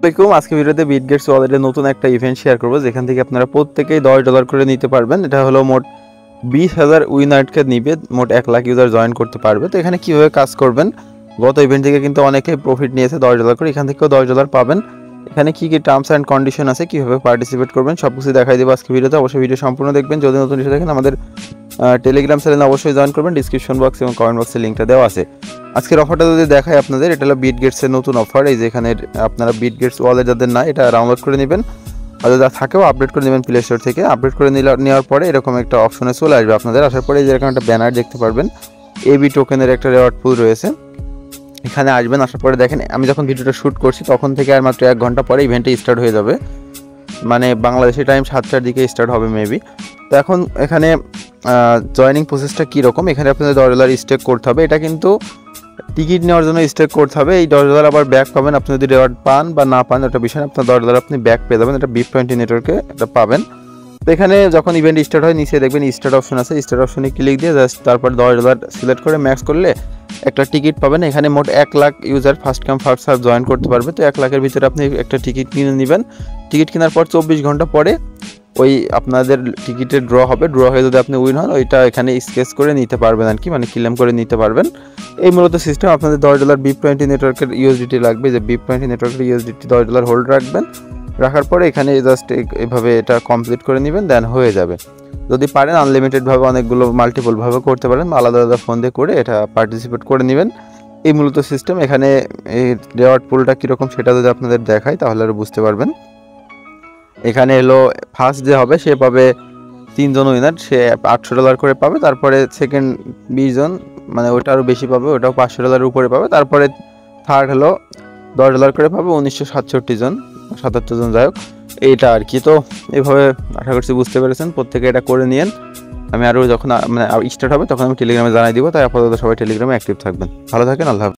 আসসালামু আজকে ভিডিওতে বিটগেটস ওয়ালেটের নতুন একটা ইভেন্ট শেয়ার করব যেখান থেকে আপনারা প্রত্যেকেই $10 করে নিতে পারবেন। এটা হলো মোট 20,000 উইনারকে নিবে, মোট 1 লাখ ইউজার জয়েন করতে পারবে। তো এখানে কিভাবে কাজ করবেন, গত ইভেন্ট থেকে কিন্তু অনেকেই প্রফিট নিয়েছে $10 করে, এখান থেকেও $10 পাবেন। এখানে কি কি টার্মস অ্যান্ড কন্ডিশন আছে, কিভাবে পার্টিসিপেট করবেন সবকিছু দেখাই দেবো আজকে ভিডিওতে। অবশ্যই ভিডিও সম্পূর্ণ দেখবেন। যদি নতুন এসে দেখেন আমাদের টেলিগ্রাম চ্যানেলে অবশ্যই জয়েন করবেন, ডিসক্রিপশন বক্স এবং কমেন্ট বক্সে লিঙ্কটা দেওয়া আছে। আজকের অফারটা যদি দেখাই আপনাদের, এটা হলো বিটগেটসের নতুন অফার। এই যে এখানে আপনারা বিটগেটস ওয়ালেট যাদের না, এটা ডাউনলোড করে নেবেন, আর যারা থাকেও আপডেট করে নেবেন প্লে স্টোর থেকে। আপডেট করে নেওয়ার পরে এরকম একটা অপশনে চলে আসবে আপনাদের। আসার পরে এই যে এরকম একটা ব্যানার দেখতে পারবেন, এবি টোকেনের একটা রেওয়ার্ড পুল রয়েছে। এখানে আসবেন, আসার পরে দেখেন আমি যখন ভিডিওটা শ্যুট করছি তখন থেকে আর মাত্র 1 ঘন্টা পরে ইভেন্টটা স্টার্ট হয়ে যাবে, মানে বাংলাদেশি টাইম 7টার দিকে স্টার্ট হবে মেবি। তো এখন এখানে জয়নিং প্রসেসটা কীরকম, এখানে আপনাদের $10 স্টেক করতে হবে। এটা কিন্তু টিকিট নেওয়ার জন্য স্টেক করতে হবে। এই $10 আবার ব্যাক পাবেন, আপনি যদি রেওয়ার্ড পান বা না পান ওটা বিষয় না, আপনার $10 আপনি ব্যাক পেয়ে যাবেন। এটা BIP20 নেটওয়ার্কে এটা পাবেন। তো এখানে যখন ইভেন্ট স্টার্ট হয় নিচে দেখবেন স্টার্ট অপশন আছে, স্টার্ট অপশনে ক্লিক দিয়ে জাস্ট তারপর $10 সিলেক্ট করে ম্যাক্স করলে একটা টিকিট পাবেন। এখানে মোট 1 lakh user first come first serve join করতে পারবে। তো 1 লাখের ভিতরে আপনি একটা টিকিট কিনে নেবেন। টিকিট কেনার পর 24 ঘন্টা পরে ওই আপনাদের টিকিটের ড্র হবে। ড্র হয়ে যদি আপনি উইন হন ওইটা এখানে স্কেচ করে নিতে পারবেন আর কি, মানে ক্লেম করে নিতে পারবেন। এই মূলত সিস্টেম। আপনাদের $10 BIP20 নেটওয়ার্কের ইউএসডিটি লাগবে, যে BIP20 নেটওয়ার্কের ইউএসডিটি $10 হোল্ড রাখবেন। রাখার পরে এখানে জাস্ট এইভাবে এটা কমপ্লিট করে নেবেন, দেন হয়ে যাবে। যদি পারেন আনলিমিটেডভাবে অনেকগুলো মাল্টিপলভাবে করতে পারেন, আলাদা আলাদা ফোন দিয়ে করে এটা পার্টিসিপেট করে নেবেন। এই মূলত সিস্টেম। এখানে এই রেওয়ার্ড পুলটা কীরকম সেটা যদি আপনাদের দেখায় তাহলে আরও বুঝতে পারবেন। এখানে এলো ফার্স্ট যে হবে সে পাবে 3 জন উইনার, সে $800 করে পাবে। তারপরে সেকেন্ড 20 জন, মানে ওটা আরও বেশি পাবে, ওটাও $500 উপরে পাবে। তারপরে থার্ড হলো $10 করে পাবে, 1967 জন, 77 জন যাই হোক, এইটা আর কি। তো এইভাবে আশা করছি বুঝতে পেরেছেন, প্রত্যেকে এটা করে নিয়েন। আমি আরও যখন মানে স্টার্ট হবে তখন আমি টেলিগ্রামে জানাই দিব। তাই আপাতত সবাই টেলিগ্রামে অ্যাক্টিভ থাকবেন। ভালো থাকেন, আল্লাহ হাফেজ।